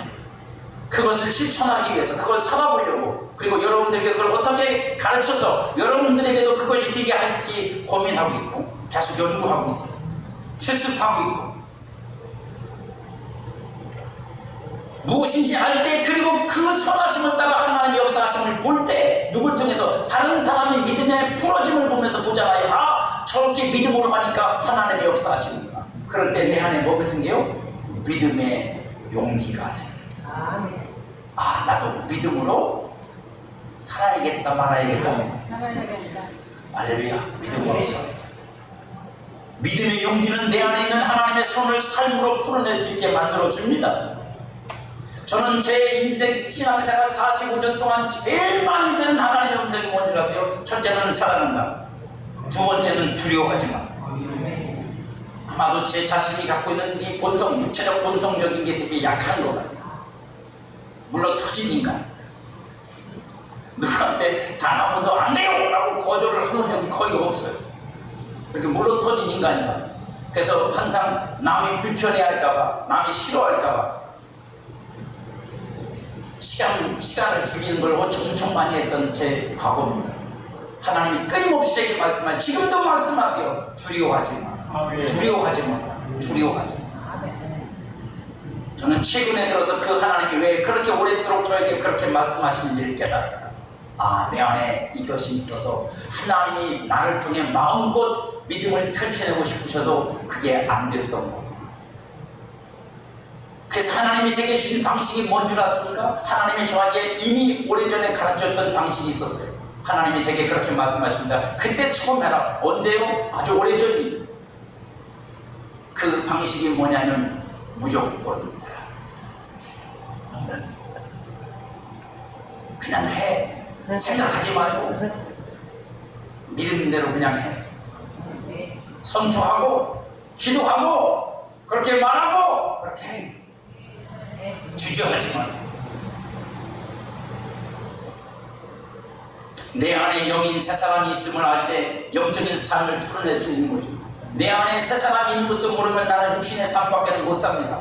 그것을 실천하기 위해서, 그걸 살아보려고, 그리고 여러분들에게 그걸 어떻게 가르쳐서 여러분들에게도 그것이 되게 할지 고민하고 있고, 계속 연구하고 있어요. 실습하고 있고, 무엇인지 알 때, 그리고 그 선하심을 따라 하나님의 역사하심을 볼 때, 누굴 통해서 다른 사람의 믿음의 풀어짐을 보면서 보잖아요. 아, 저렇게 믿음으로 하니까 하나님의 역사하시는구나. 그럴 때 내 안에 뭐가 생겨요? 믿음의 용기가 생겨요. 아, 나도 믿음으로 살아야겠다, 말아야겠다. 할렐루야. 믿음으로 살아야겠다. 믿음의 용기는 내 안에 있는 하나님의 손을 삶으로 풀어낼 수 있게 만들어줍니다. 저는 제 인생 신앙생활 45년 동안 제일 많이 들은 하나님의 음성이 뭔지 아세요? 첫째는 사랑한다. 두 번째는 두려워하지 마. 아마도 제 자신이 갖고 있는 이 본성, 육체적 본성적인 게 되게 약한 것 같아요. 물론 터진 인간. 누구한테 단 한 번도 안 돼요! 라고 거절을 해본 적이 거의 없어요. 그렇게 물론 터진 인간이다. 그래서 항상 남이 불편해할까봐, 남이 싫어할까봐 시간을 죽이는 걸 엄청 많이 했던 제 과거입니다. 하나님이 끊임없이 제게 말씀하세요. 지금도 말씀하세요. 두려워하지 마. 두려워하지 마. 두려워하지 마. 저는 최근에 들어서 그 하나님이 왜 그렇게 오랫도록 저에게 그렇게 말씀하시는지를 깨달았다. 아, 내 안에 이것이 있어서 하나님이 나를 통해 마음껏 믿음을 펼쳐내고 싶으셔도 그게 안 됐던 거. 그래서 하나님이 제게 주신 방식이 뭔 줄 아십니까? 하나님이 저에게 이미 오래전에 가르쳤던 방식이 있었어요. 하나님이 제게 그렇게 말씀하십니다. 그때 처음 해라. 언제요? 아주 오래전이. 그 방식이 뭐냐면 무조건 그냥 해. 생각하지 말고 믿음대로 그냥 해. 선포하고 기도하고 그렇게 말하고 그렇게 해. 주저하지 말고. 내 안에 영인 새 사람이 있음을 알 때 영적인 삶을 풀어낼 수 있는 거죠. 내 안에 새 사람이 있는 것도 모르면 나는 육신의 삶밖에 못 삽니다.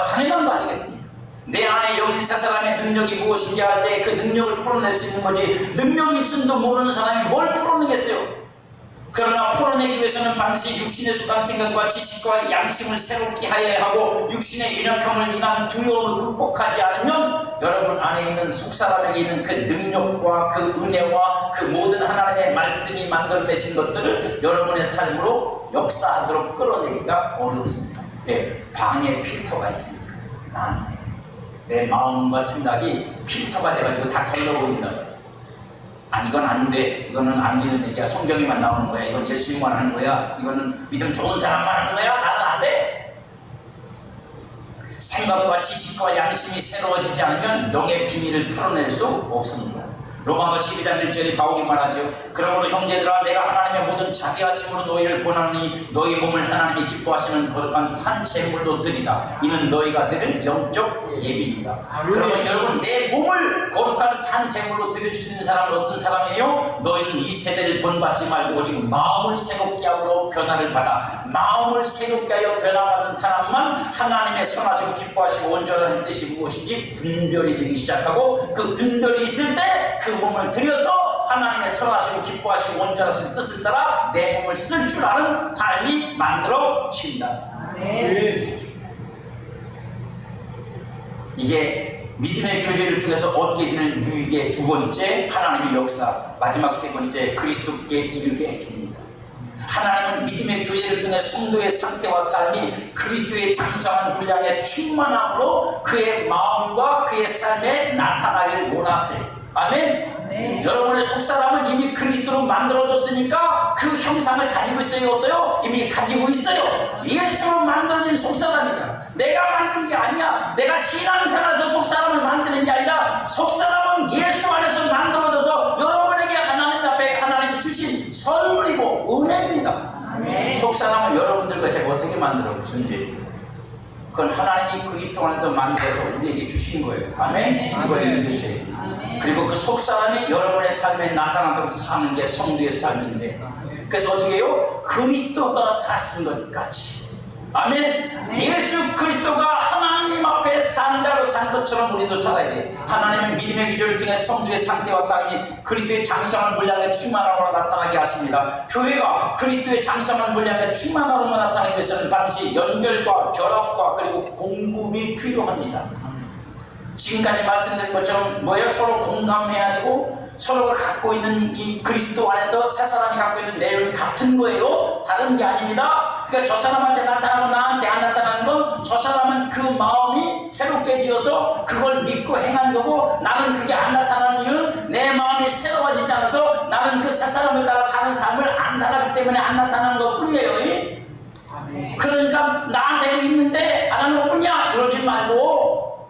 당연한 거 아니겠습니까? 내 안에 영인 새 사람의 능력이 무엇인지 알 때 그 능력을 풀어낼 수 있는 거지, 능력이 있음도 모르는 사람이 뭘 풀어내겠어요? 그러나 풀어내기 위해서는 반드시 육신의 수단 생각과 지식과 양심을 새롭게 하여야 하고, 육신의 연약함을 인한 두려움을 극복하지 않으면 여러분 안에 있는 속사람에게 있는 그 능력과 그 은혜와 그 모든 하나님의 말씀이 만들어내신 것들을 여러분의 삶으로 역사하도록 끌어내기가 어렵습니다. 왜? 방에 필터가 있으니까. 나한테 내 마음과 생각이 필터가 돼가지고 다 걸러오고 있는 거예요. 아니, 이건 안 돼. 이거는 안 믿는 얘기야. 성경에만 나오는 거야. 이건 예수님만 하는 거야. 이거는 믿음 좋은 사람만 하는 거야. 나는 안 돼. 생각과 지식과 양심이 새로워지지 않으면 영의 비밀을 풀어낼 수 없습니다. 로마서 12장 1절이 바울이 말하죠. 그러므로 형제들아, 내가 하나님의 모든 자비하심으로 너희를 권하노니 너희 몸을 하나님이 기뻐하시는 거룩한 산제물로 드리라. 이는 너희가 드릴 영적 예비입니다. 그러면 여러분, 내 몸을 거룩한 산제물로 드릴 수 있는 사람은 어떤 사람이에요? 너희는 이 세대를 본받지 말고 오직 마음을 새롭게 함으로 변화를 받아. 마음을 새롭게 하여 변화받은 사람만 하나님의 선하시고 기뻐하시고 온전하신 뜻이 무엇인지 분별이 되기 시작하고, 그 분별이 있을 때 그 몸을 들여서 하나님의 선하시고 기뻐하시고 온전하신 뜻을 따라 내 몸을 쓸 줄 아는 삶이 만들어진다. 이게 믿음의 교제를 통해서 얻게 되는 유익의 두 번째, 하나님의 역사. 마지막 세 번째, 그리스도께 이르게 해줍니다. 하나님은 믿음의 교제를 통해 성도의 상태와 삶이 그리스도의 장성한 분량의 충만함으로 그의 마음과 그의 삶에 나타나길 원하세요. 아멘. 여러분의 속사람은 이미 그리스도로 만들어졌으니까 그 형상을 가지고 있어요, 없어요? 이미 가지고 있어요. 예수로 만들어진 속사람이잖아. 내가 만든 게 아니야. 내가 신앙생활에서 속사람을 만드는 게 아니라 속사람은 예수 안에서 만들어져서 여러분에게 하나님 앞에 하나님이 주신 선물이고 은혜입니다. 속사람은 여러분들과 제가 어떻게 만들어? 무슨 죄? 그건 하나님이 그리스도 안에서 만들어서 우리에게 주신 거예요. 아멘? 이걸 믿으세요. 그리고 그 속사람이 여러분의 삶에 나타나도록 사는 게 성도의 삶인데, 그래서 어떻게 해요? 그리스도가 사신 것 같이. 아멘. 예수 그리스도가 하나님 앞에 산 자로 산 것처럼 우리도 살아야 돼. 하나님은 믿음의 기조를 통해 성도의 상태와 삶이 그리스도의 장성한 분량의 충만함으로 나타나게 하십니다. 교회가 그리스도의 장성한 분량의 충만함으로 나타나기 위해서는 반드시 연결과 결합과 그리고 공급이 필요합니다. 지금까지 말씀드린 것처럼 뭐예요? 서로 공감해야 되고 서로가 갖고 있는 이 그리스도 안에서 새 사람이 갖고 있는 내용이 같은 거예요. 다른 게 아닙니다. 그러니까 저 사람한테 나타나고 나한테 안 나타나는 건 저 사람은 그 마음이 새롭게 되어서 그걸 믿고 행한 거고, 나는 그게 안 나타나는 이유는 내 마음이 새로워지지 않아서 나는 그 새 사람을 따라 사는 삶을 안 살았기 때문에 안 나타나는 것 뿐이에요. 그러니까 나한테 있는데 안 하는 것 뿐이야 이러지 말고,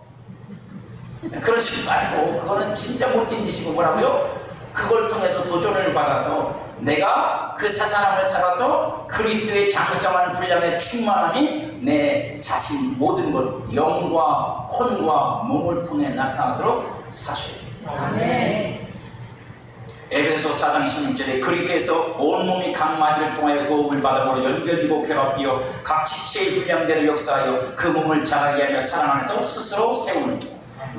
그러지 말고, 그거는 진짜 못된 짓이고 뭐라고요? 그걸 통해서 도전을 받아서 내가 그 새 사람을 살아서 그리스도의 장성한 분량의 충만함이 내 자신 모든 것, 영과 혼과 몸을 통해 나타나도록 사셔야 돼요. 에베소 4장 16절에 그리스도께서 온몸이 각 마디를 통하여 도움을 받음으로 연결되고 결합되어 각 지체의 분량대로 역사하여 그 몸을 자라게 하며 사랑 안에서 스스로 세우는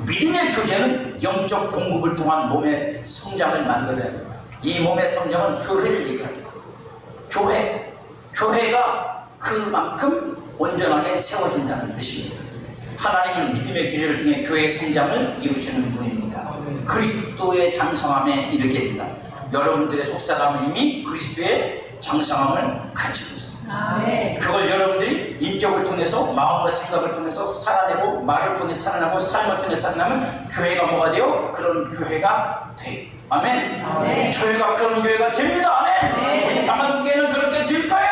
믿음의 교제는 영적 공급을 통한 몸의 성장을 만들어야 합니다. 이 몸의 성장은 교회를 얘기합니다. 교회가 그만큼 온전하게 세워진다는 뜻입니다. 하나님은 믿음의 교제를 통해 교회의 성장을 이루시는 분입니다. 그리스도의 장성함에 이르게 된다. 여러분들의 속사람은 이미 그리스도의 장성함을 가지고 있습니다. 그걸 여러분들이 인격을 통해서, 마음과 생각을 통해서 살아내고, 말을 통해 살아내고, 삶을 통해 살아내면 교회가 뭐가 돼요? 그런 교회가 돼요. 아멘. 교회가 그런 교회가 됩니다. 아멘. 우리 강화동 교회는 그렇게 될 거예요.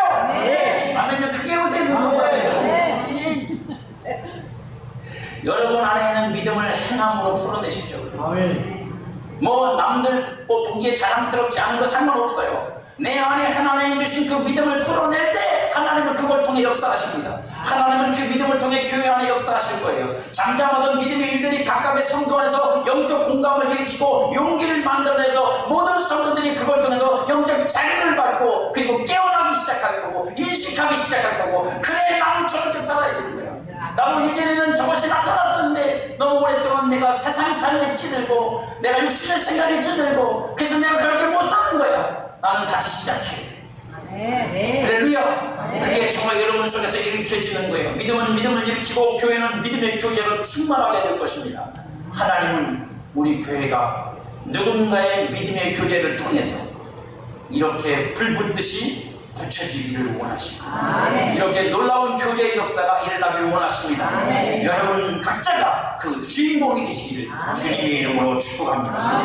아멘. 크게 웃어요. 눈동자 여러분 안에 있는 믿음을 행함으로 풀어내십시오. 뭐 남들 보기에 자랑스럽지 않은 거 상관없어요. 내 안에 하나님이 주신 그 믿음을 풀어낼 때 하나님은 그걸 통해 역사하십니다. 하나님은 그 믿음을 통해 교회 안에 역사하실 거예요. 잠잠하던 믿음의 일들이 각각의 성도 안에서 영적 공감을 일으키고 용기를 만들어내서 모든 성도들이 그걸 통해서 영적 자유를 받고 그리고 깨어나기 시작할 거고 인식하기 시작할 거고, 그래 나도 저렇게 살아야 되는 거야. 나도 이전에는 저것이 나타났었는데 너무 오랫동안 내가 세상 삶에 찌들고 내가 육신의 생각에 찌들고 그래서 내가 그렇게 못 사는 거야. 나는 다시 시작해. 할렐루야. 그게 정말 여러분 속에서 일으켜지는 거예요. 믿음은 믿음을 일으키고 교회는 믿음의 교제로 충만하게 될 것입니다. 하나님은 우리 교회가 누군가의 믿음의 교제를 통해서 이렇게 불 붙듯이 붙여지기를 원하십니다. 이렇게 놀라운 교제의 역사가 일어나기를 원하십니다. 여러분 각자가 그 주인공이 되시기를 주님의 이름으로 축복합니다.